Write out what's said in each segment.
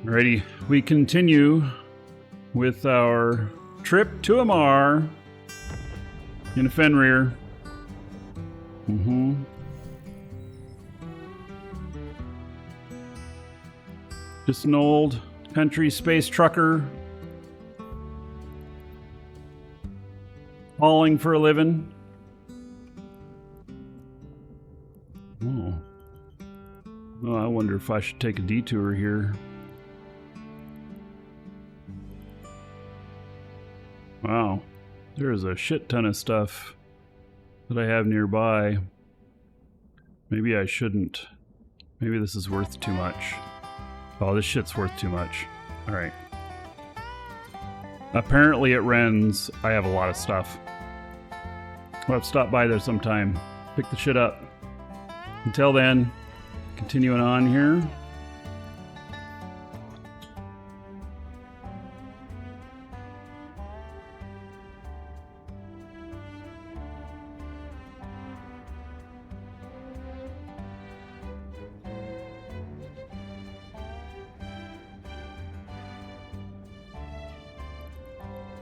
Alrighty, we continue with our trip to Amar in Fenrir. Just an old country space trucker hauling for a living. Oh. Oh, I wonder if I should take a detour here. Wow, there is a shit ton of stuff that I have nearby. Maybe I shouldn't. Maybe this is worth too much. Oh, this shit's worth too much. Alright. Apparently at Ren's, I have a lot of stuff. I'll have to stop by there sometime. Pick the shit up. Until then, continuing on here.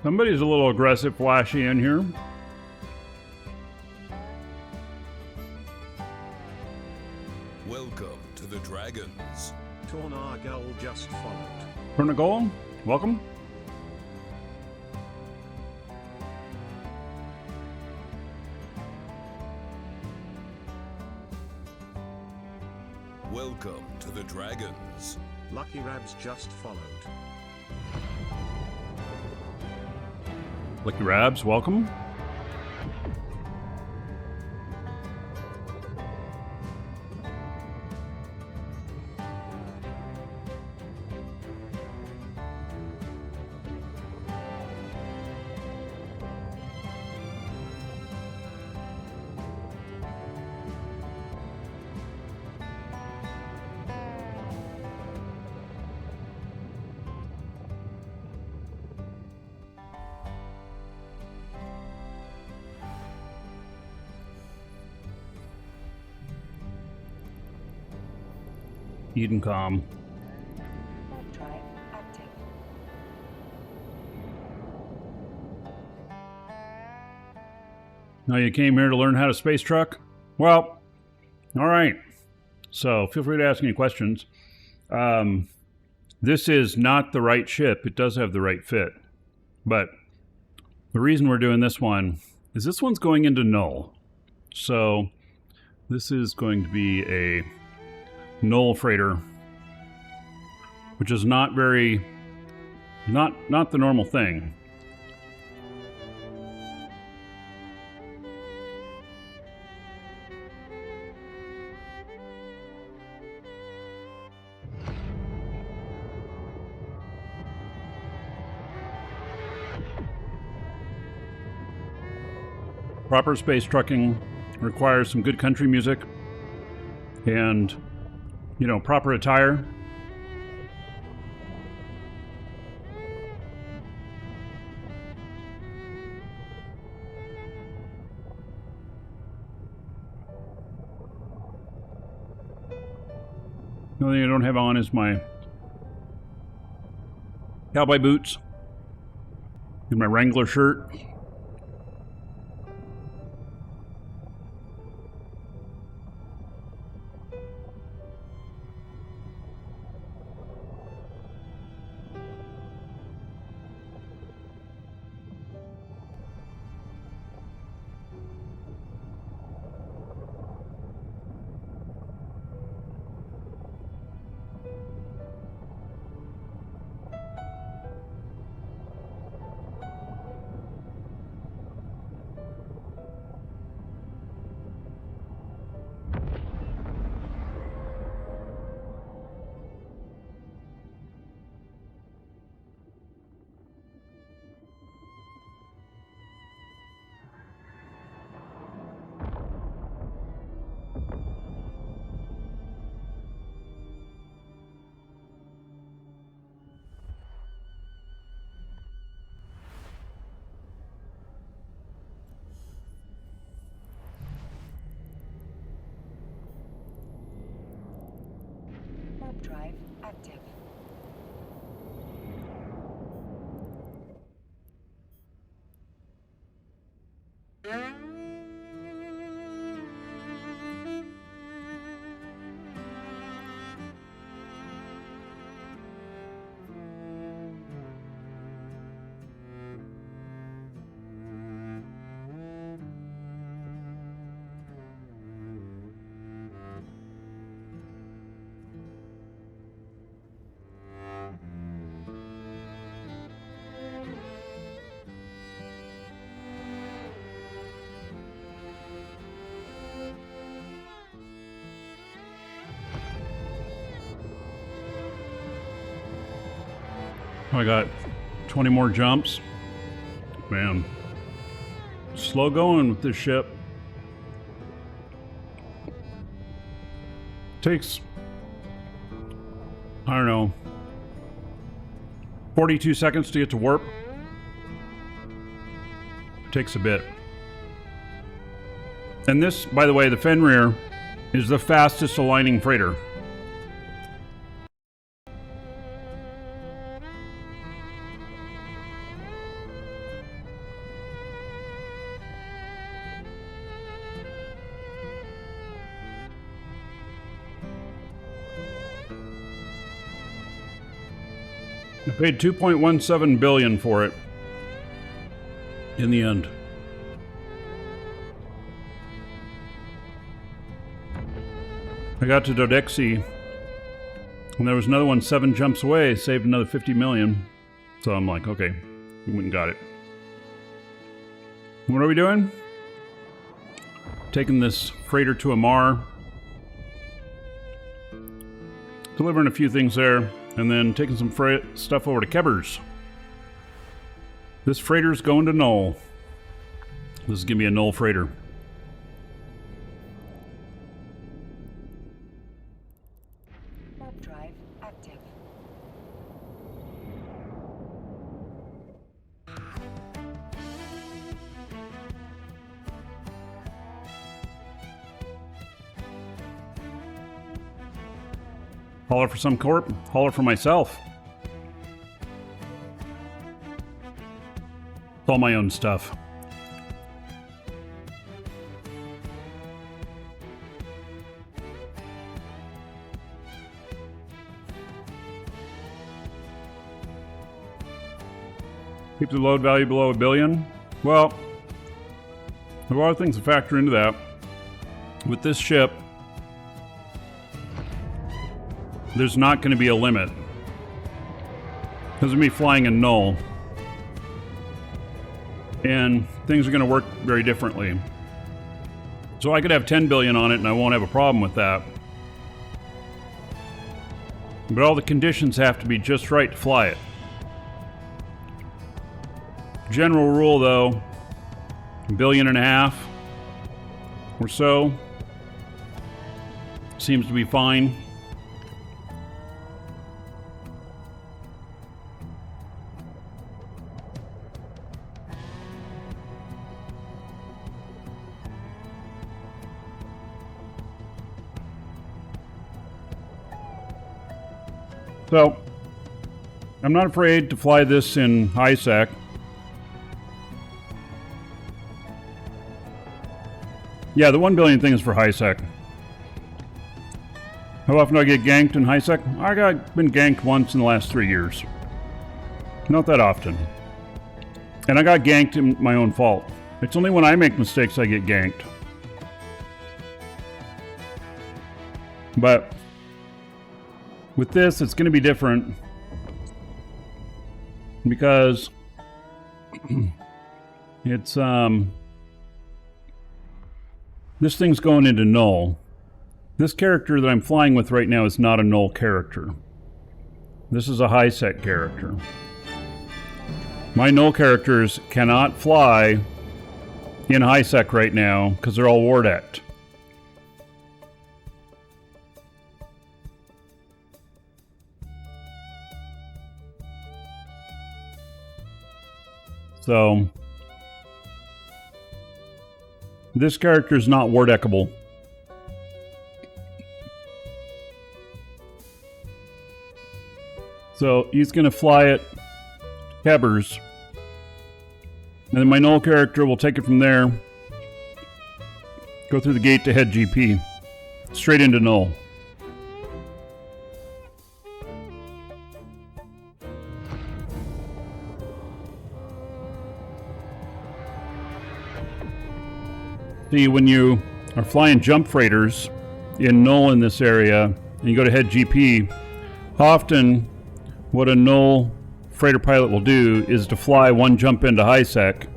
Somebody's a little aggressive flashy in here. Welcome to the Dragons. Tornargal just followed. Tornargal, welcome. Welcome to the Dragons. Lucky Rabs just followed. Lucky Rabs, welcome. Edencom. Drive active. Now you came here to learn how to space truck? Well, all right. So feel free to ask any questions. This is not the right ship. It does have the right fit. But the reason we're doing this one is this one's going into null. So this is going to be a null freighter, which is not very, not the normal thing. Proper space trucking requires some good country music and, you know, proper attire. The only thing I don't have on is my cowboy boots and my Wrangler shirt. Warp drive active. I got 20 more jumps. Man. Slow going with this ship. Takes, I don't know, 42 seconds to get to warp. Takes a bit. And this, by the way, the Fenrir is the fastest aligning freighter. I paid $2.17 billion for it in the end. I got to Dodexi, and there was another one 7 jumps away, saved another 50 million. So I'm like, okay, we went and got it. What are we doing? Taking this freighter to Amar, delivering a few things there, and then taking some stuff over to Kebbers. This freighter's going to Null. This is going to be a Null freighter. Warp drive active. Hauler for some corp, hauler for myself. It's all my own stuff. Keep the load value below $1 billion. Well, there are a lot of things to factor into that. With this ship, there's not going to be a limit. Because of me flying in Null. And things are going to work very differently. So I could have 10 billion on it and I won't have a problem with that. But all the conditions have to be just right to fly it. General rule though, $1.5 billion or so seems to be fine. So, I'm not afraid to fly this in high sec. Yeah, the 1 billion thing is for high sec. How often do I get ganked in high sec? Been ganked once in the last 3 years. Not that often. And I got ganked in my own fault. It's only when I make mistakes I get ganked. But with this, it's going to be different because it's this thing's going into Null. This character that I'm flying with right now is not a Null character. This is a high sec character. My Null characters cannot fly in high sec right now because they're all war decked. So, this character is not war deckable. So, he's going to fly it to Kebbers. And then my Null character will take it from there, go through the gate to head GP, straight into Null. See, when you are flying jump freighters in Null in this area, and you go to head GP, often what a Null freighter pilot will do is to fly one jump into high sec.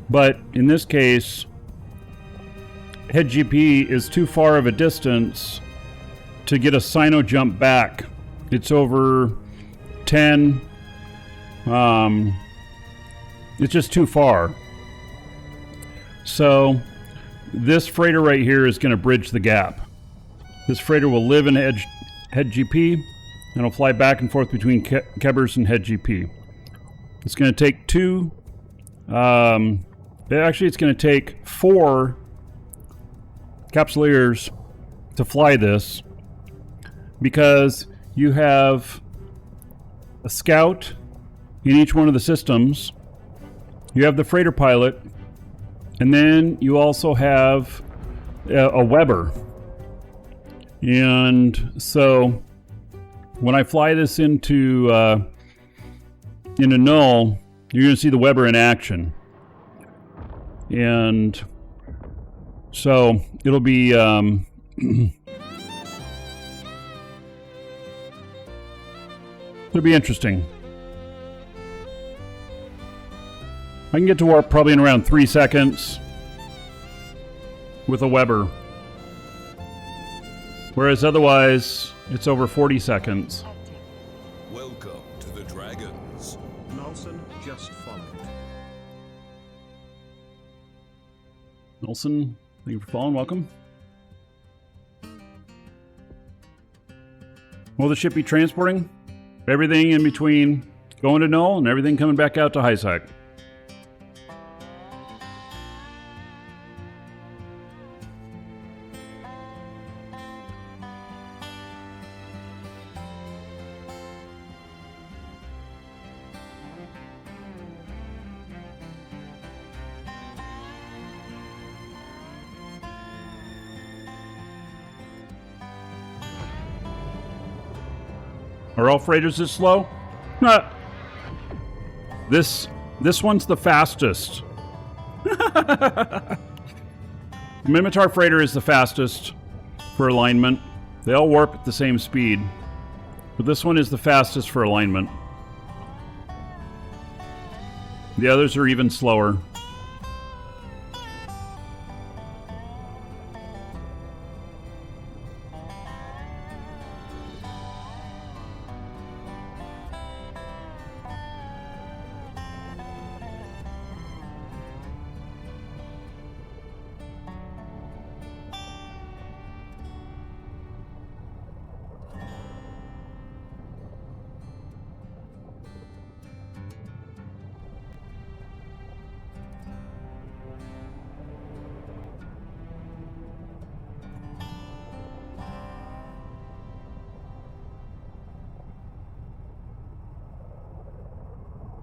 But in this case, head GP is too far of a distance to get a sino jump back it's over 10. It's just too far. So this freighter right here is going to bridge the gap. This freighter will live in head GP and it'll fly back and forth between Kebers and head GP. It's going to take it's going to take 4 Capsuleers to fly this, because you have a scout in each one of the systems. You have the freighter pilot, and then you also have a Weber. And so when I fly this into Null, you're going to see the Weber in action. And so it'll be it'll be interesting. I can get to warp probably in around 3 seconds with a Weber, whereas otherwise it's over 40 seconds. Welcome to the Dragons. Nelson just followed. Nelson, thank you for following. Welcome. Will the ship be transporting everything in between going to Null and everything coming back out to HiSec? Are all freighters this slow? Nah. This one's the fastest. The Minmatar freighter is the fastest for alignment. They all warp at the same speed, but this one is the fastest for alignment. The others are even slower.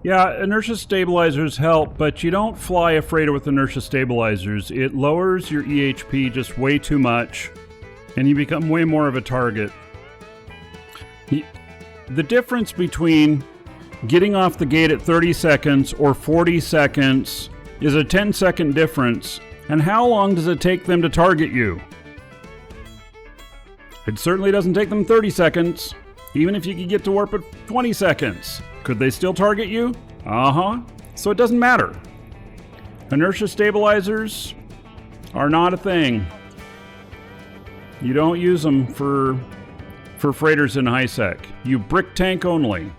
Yeah, inertia stabilizers help, but you don't fly a freighter with inertia stabilizers. It lowers your EHP just way too much, and you become way more of a target. The difference between getting off the gate at 30 seconds or 40 seconds is a 10-second difference. And how long does it take them to target you? It certainly doesn't take them 30 seconds, even if you could get to warp at 20 seconds. Could they still target you? Uh-huh. So it doesn't matter. Inertia stabilizers are not a thing. You don't use them for freighters in HiSec. You brick tank only.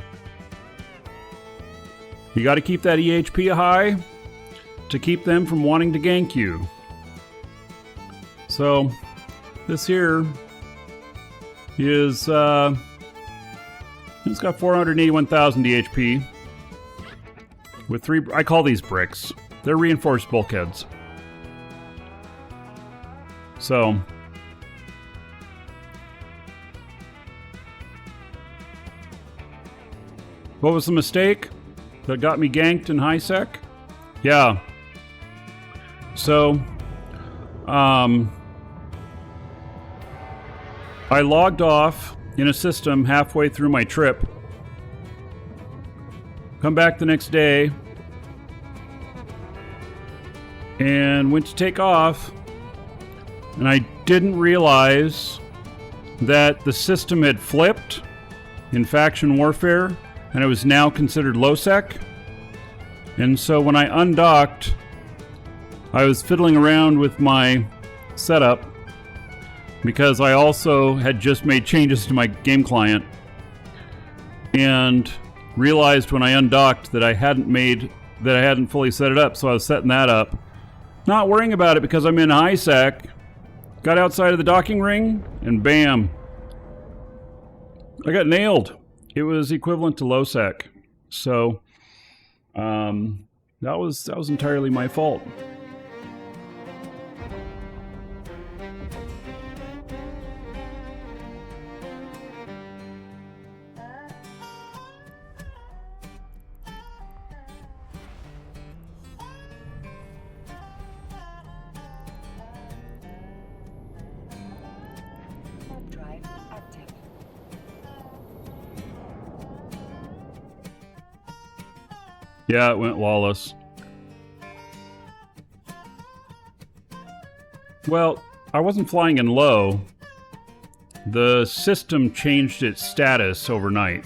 You got to keep that EHP high to keep them from wanting to gank you. So this here is it's got 481,000 EHP with 3. I call these bricks. They're reinforced bulkheads. So what was the mistake that got me ganked in HiSec? Yeah. So I logged off in a system halfway through my trip. Come back the next day and went to take off, and I didn't realize that the system had flipped in faction warfare and it was now considered low sec. And so when I undocked, I was fiddling around with my setup because I also had just made changes to my game client. and realized when I undocked that I hadn't fully set it up, so I was setting that up. Not worrying about it because I'm in high sec. Got outside of the docking ring, and bam. I got nailed. It was equivalent to low sec. So, that was entirely my fault. Warp drive active. Yeah, it went lawless. Well, I wasn't flying in low. The system changed its status overnight,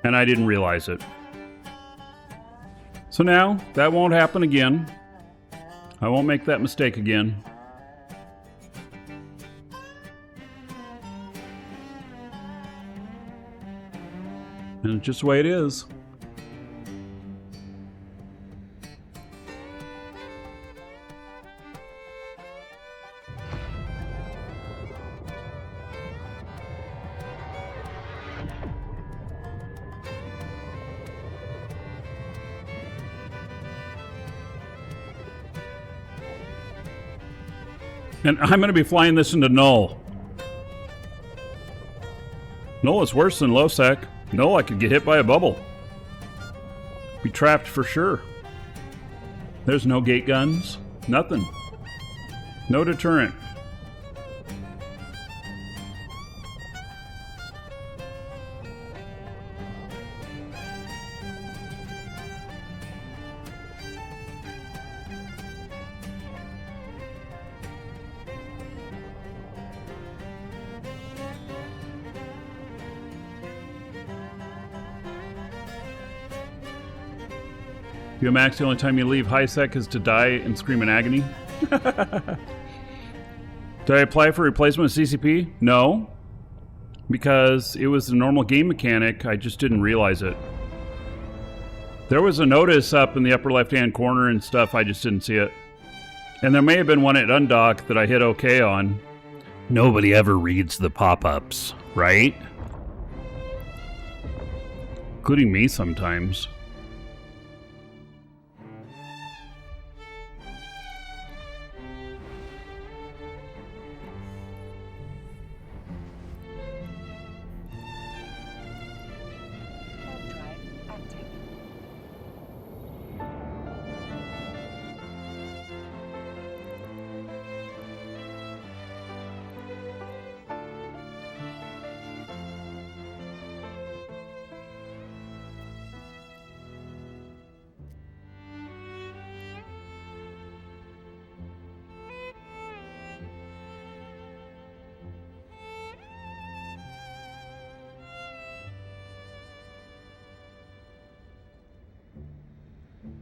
and I didn't realize it. So now, that won't happen again. I won't make that mistake again. And it's just the way it is. And I'm going to be flying this into null. Null is worse than low sec. Null, I could get hit by a bubble. Be trapped for sure. There's no gate guns. Nothing. No deterrent. Max, the only time you leave high sec is to die and scream in agony. Did I apply for replacement with CCP? No. Because it was the normal game mechanic, I just didn't realize it. There was a notice up in the upper left-hand corner and stuff, I just didn't see it. And there may have been one at undock that I hit OK on. Nobody ever reads the pop-ups, right? Including me sometimes.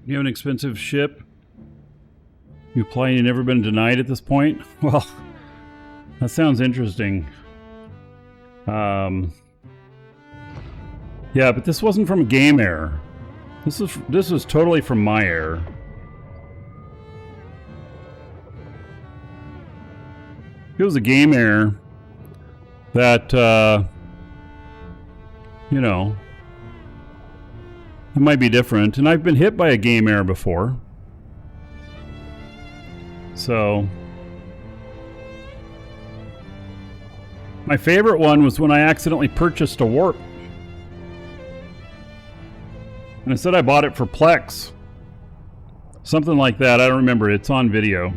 You have an expensive ship? You apply and you've never been denied at this point? Well, that sounds interesting. Yeah, but this wasn't from a game error. This was totally from my error. It was a game error that, you know, it might be different, and I've been hit by a game error before. So, my favorite one was when I accidentally purchased a warp. And I said I bought it for Plex. Something like that, I don't remember, it's on video.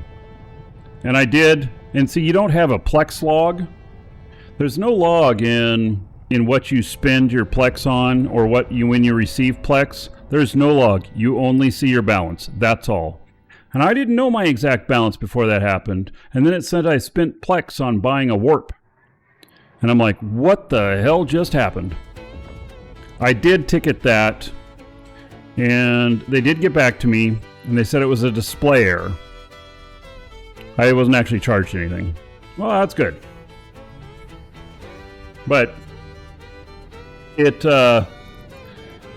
And I did, and see, you don't have a Plex log. There's no log in what you spend your Plex on, or when you receive Plex. There's no log. You only see your balance. That's all. And I didn't know my exact balance before that happened. And then it said I spent Plex on buying a warp. And I'm like, what the hell just happened? I did ticket that, and they did get back to me, and they said it was a display error. I wasn't actually charged anything. Well, that's good. But it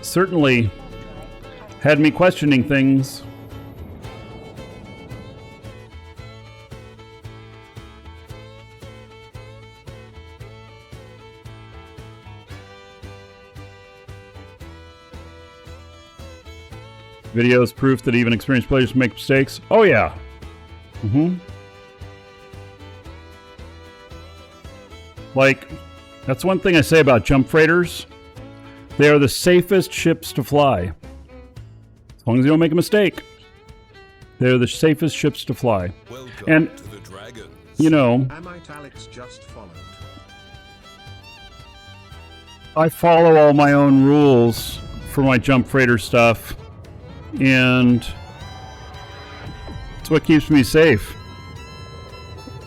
certainly had me questioning things. Videos proof that even experienced players make mistakes. Oh yeah. Like, that's one thing I say about jump freighters. They are the safest ships to fly. As long as you don't make a mistake. They're the safest ships to fly. Welcome And, to the Dragons. you know, Amite Alex just followed. I follow all my own rules for my jump freighter stuff. And it's what keeps me safe.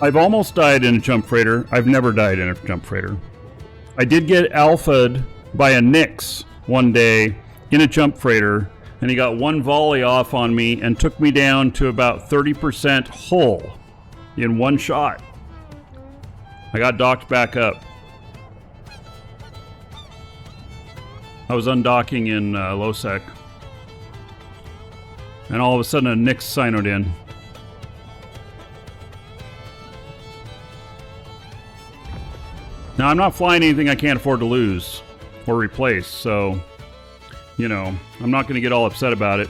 I've almost died in a jump freighter. I've never died in a jump freighter. I did get alpha'd by a Nyx one day in a jump freighter, and he got one volley off on me and took me down to about 30% hull in one shot. I got docked back up. I was undocking in low-sec. And all of a sudden a Nyx sinoed in. Now I'm not flying anything I can't afford to lose or replace, so, you know, I'm not going to get all upset about it.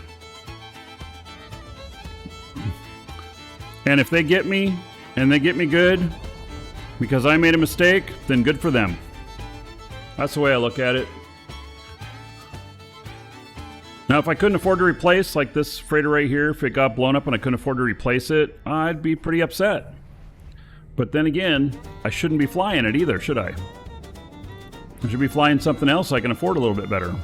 And if they get me, and they get me good, because I made a mistake, then good for them. That's the way I look at it. Now, if I couldn't afford to replace, like this freighter right here, if it got blown up and I couldn't afford to replace it, I'd be pretty upset. But then again, I shouldn't be flying it either, should I? I should be flying something else I can afford a little bit better.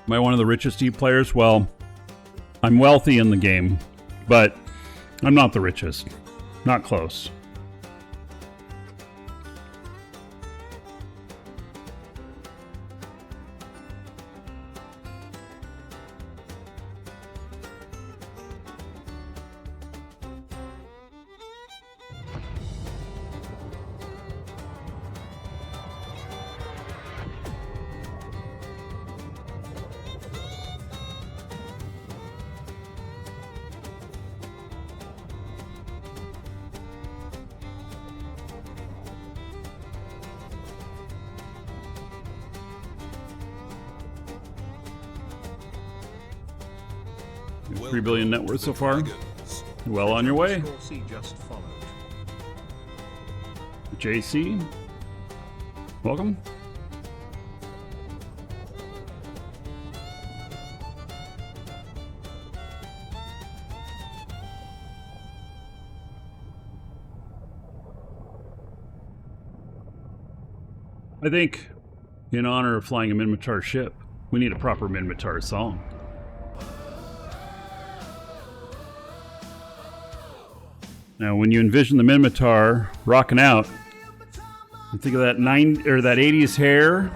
Am I one of the richest players? Well, I'm wealthy in the game, but I'm not the richest. Not close. Welcome 3 billion net to worth the so far. Dragons. Well on your way. Scorsese just followed. JC, welcome. I think, in honor of flying a Minmatar ship, we need a proper Minmatar song. Now, when you envision the Minmatar rocking out, you think of that 80s hair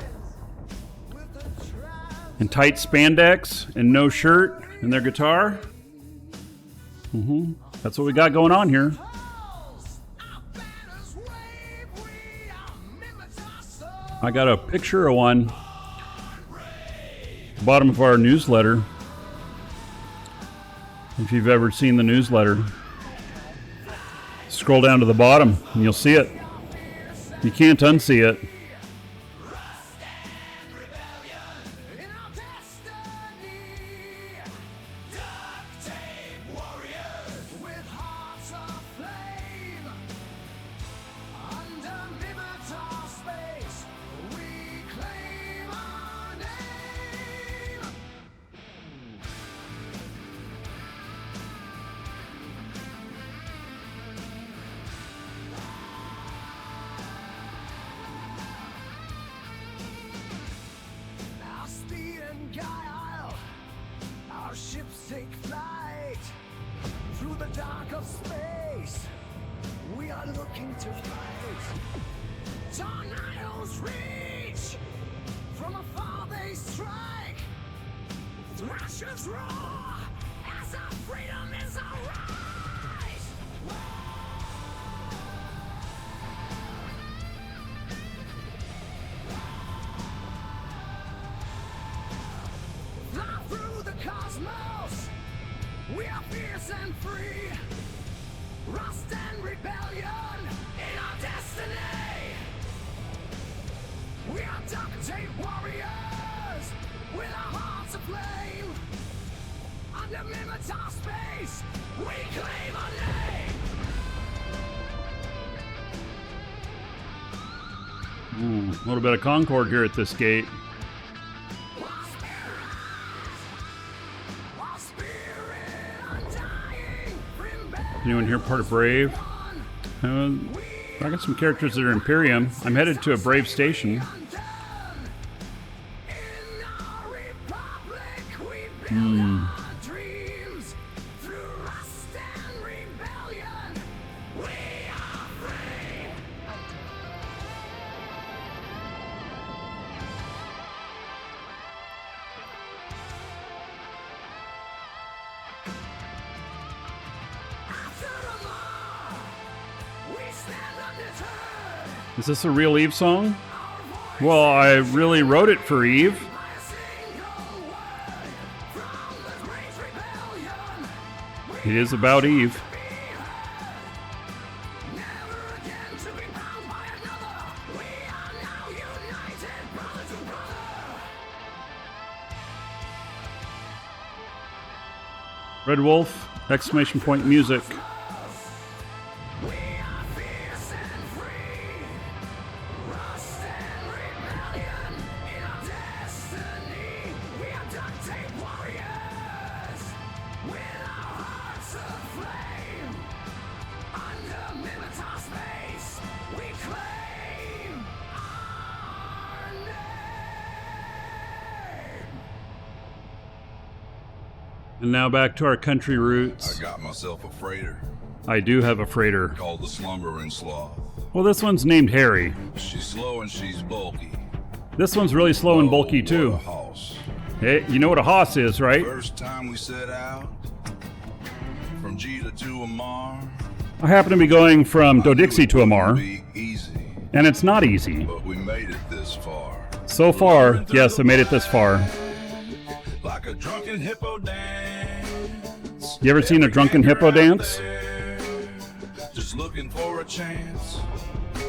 and tight spandex and no shirt and their guitar. That's what we got going on here. I got a picture of one at the bottom of our newsletter. If you've ever seen the newsletter, scroll down to the bottom and you'll see it. You can't unsee it. Our ships take flight through the dark of space. We are looking to fight. Tornadoes reach, from afar they strike. Thrashers roar, as our freedom is our rise. Fly through the cosmos, we are fierce and free. Rust and rebellion in our destiny. We are duct tape warriors with our hearts aflame. Under Minmatar space, we claim our name. A little bit of Concord here at this gate. Anyone here part of Brave? I got some characters that are Imperium. I'm headed to a Brave station. Is this a real Eve song? Well, I really wrote it for Eve. It is about Eve. Red Wolf, exclamation point music. And now back to our country roots. I got myself a freighter I do have a freighter. called the Slumbering Sloth. Well, this one's named Harry. She's slow and she's bulky. This one's really slow and bulky Oh, too. what a hoss. Hey, you know what a hoss is, right? First time we set out from Jita to Amar. I happen to be going from Dodixie to Amar, Be easy, and it's not easy. but we made it this far. So far, yes, I made it this far. Like a drunken hippo dance. You ever seen a drunken hippo dance? Just looking for a chance.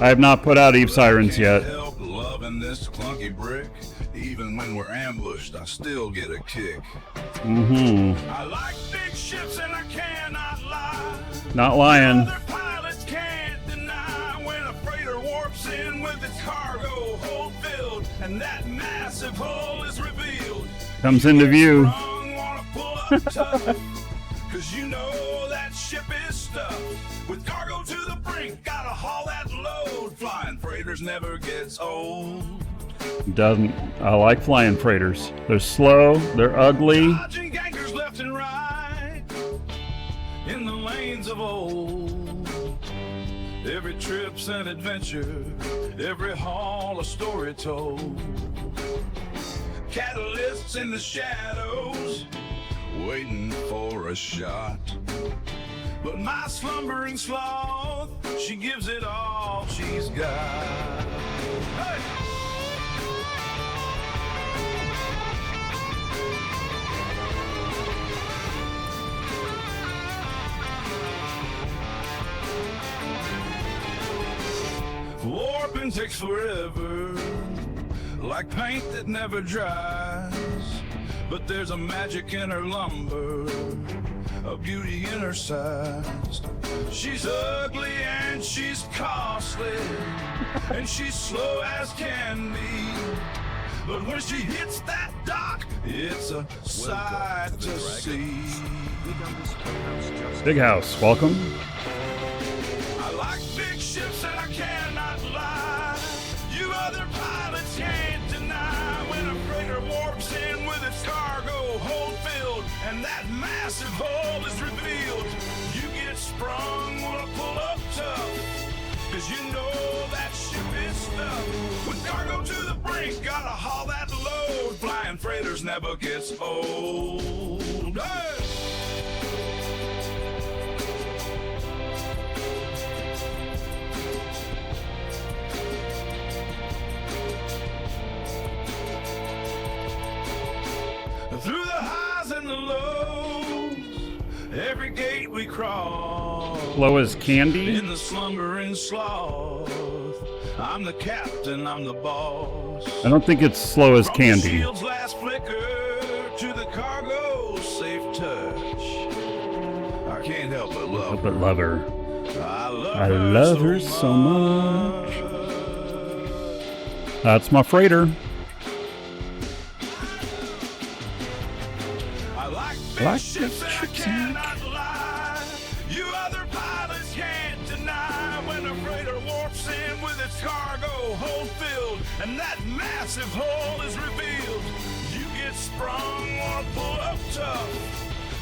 I have not put out Eve Sirens yet. Can't help loving this clunky brick. Even when we're ambushed, I still get a kick. I like big ships and I cannot lie. Not lying. Other pilots can't deny when a freighter warps in with its cargo hold filled and that massive hull is revealed. Comes into view. Strong, wanna pull up tough, 'cause you know that ship is stuffed with cargo to the brink. Gotta haul that load. Flying freighters never gets old. Doesn't. I like flying freighters. They're slow, they're ugly. Dodging gankers left and right in the lanes of old. Every trip's an adventure, every haul a story told. Catalysts in the shadows, waiting for a shot. But my slumbering sloth, she gives it all she's got. Hey! Warping takes forever, like paint that never dries. But there's a magic in her lumber, a beauty in her size. She's ugly and she's costly, and she's slow as can be. But when she hits that dock, it's a sight to see. Big house, welcome. I like big ships and I cannot lie. You other pilots can't deny when a freighter warps in with its cargo hold filled and that massive hull is revealed. You get sprung, wanna pull up tough, cargo to the brink, gotta haul that load. Flying freighters never gets old. Hey! Through the highs and the lows, every gate we cross. Slow as candy? In the slumbering sloth, I'm the captain, I'm the boss. I don't think it's slow as From the candy. shield's last flicker to the cargo's safe touch, I can't help but love But her. love her. I I love her so much. That's my freighter. I like big Like ships big and I ships and I cannot lie. You other pilots can't deny when a freighter warps in with its cargo hold filled and that massive hull is revealed. You get sprung or pull up tough,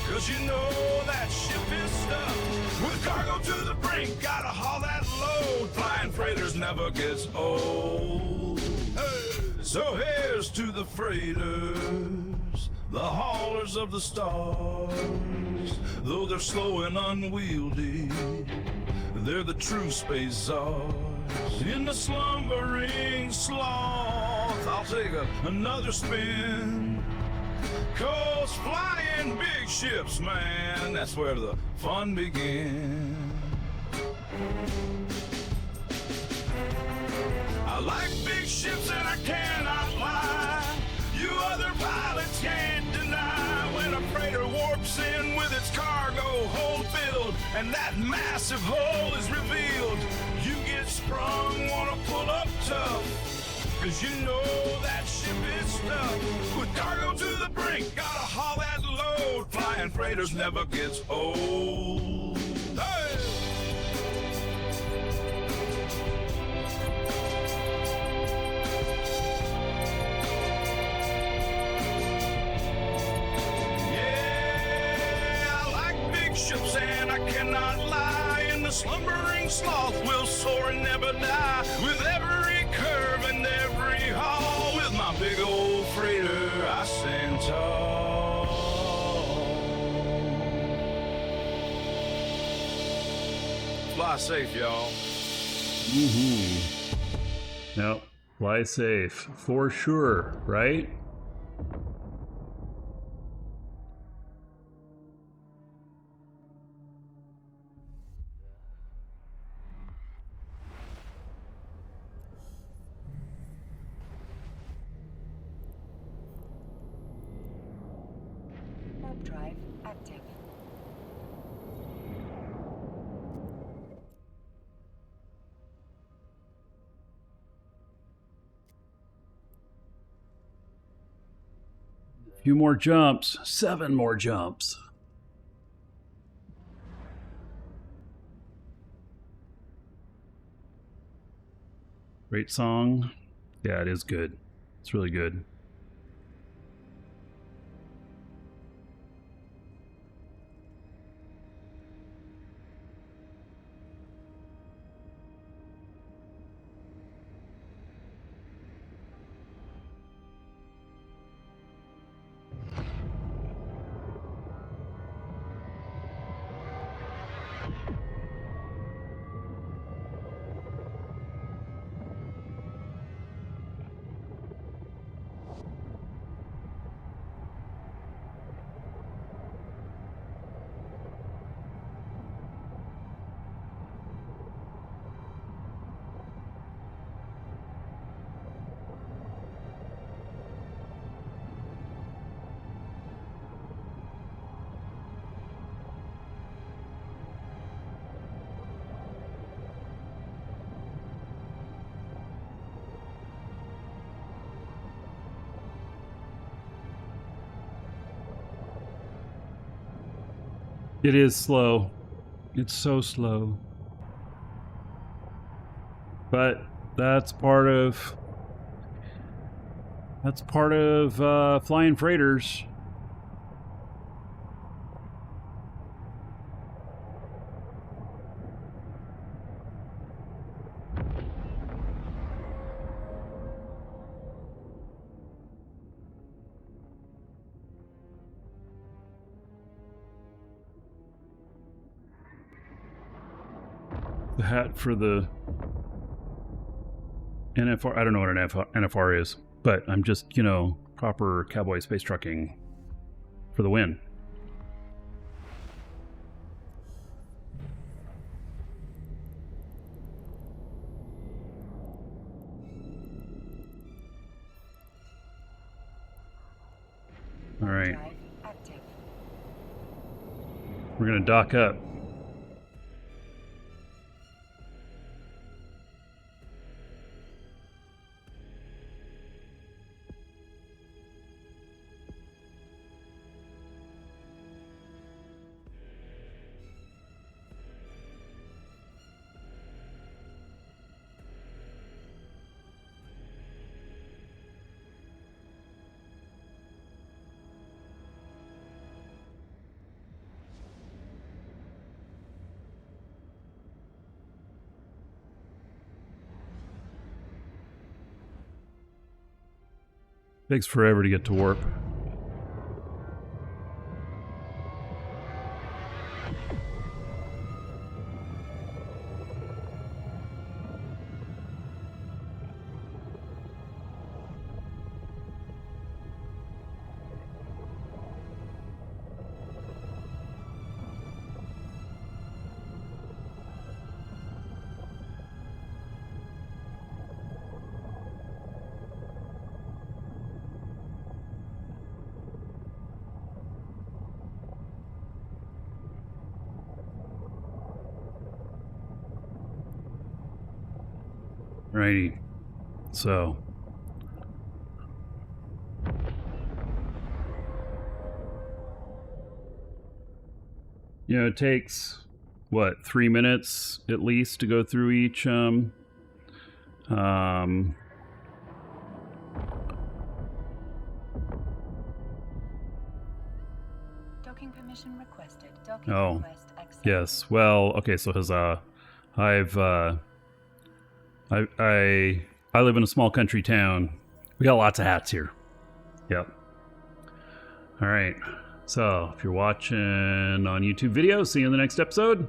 cause you know that ship is stuffed with cargo to the brink, gotta haul that load. Flying freighters never gets old. Hey. So here's to the freighters, the haulers of the stars. Though they're slow and unwieldy, they're the true space czars. In the slumbering sloth, I'll take another spin. 'Cause flying big ships, man, that's where the fun begins. I like big ships and I cannot lie. You other pilots can't deny when a freighter warps in with its cargo hold filled and that massive hull is revealed. You get sprung, wanna pull up tough, cause you know that ship is stuffed with cargo to the brink, gotta haul that load. Flying freighters never gets old. Hey! Ships and I cannot lie. In the slumbering sloth will soar and never die. With every curve and every haul, with my big old freighter I stand tall. Fly safe, y'all. No, fly safe. For sure, right? Warp drive active. A few more jumps. 7 more jumps. Great song. Yeah, it is good. It's really good. It is slow. It's so slow. But that's part of flying freighters. the hat for the NFR. I don't know what an NFR is, but I'm just, you know, proper cowboy space trucking for the win. All right. Drive active. We're going to dock up. Takes forever to get to warp. Righty. So. You know, it takes, what, 3 minutes at least to go through each, Docking permission requested. Docking Oh, request accepted. yes. Well, okay, so huzzah. I live in a small country town. We got lots of hats here. Yep. All right. So if you're watching on YouTube video, see you in the next episode.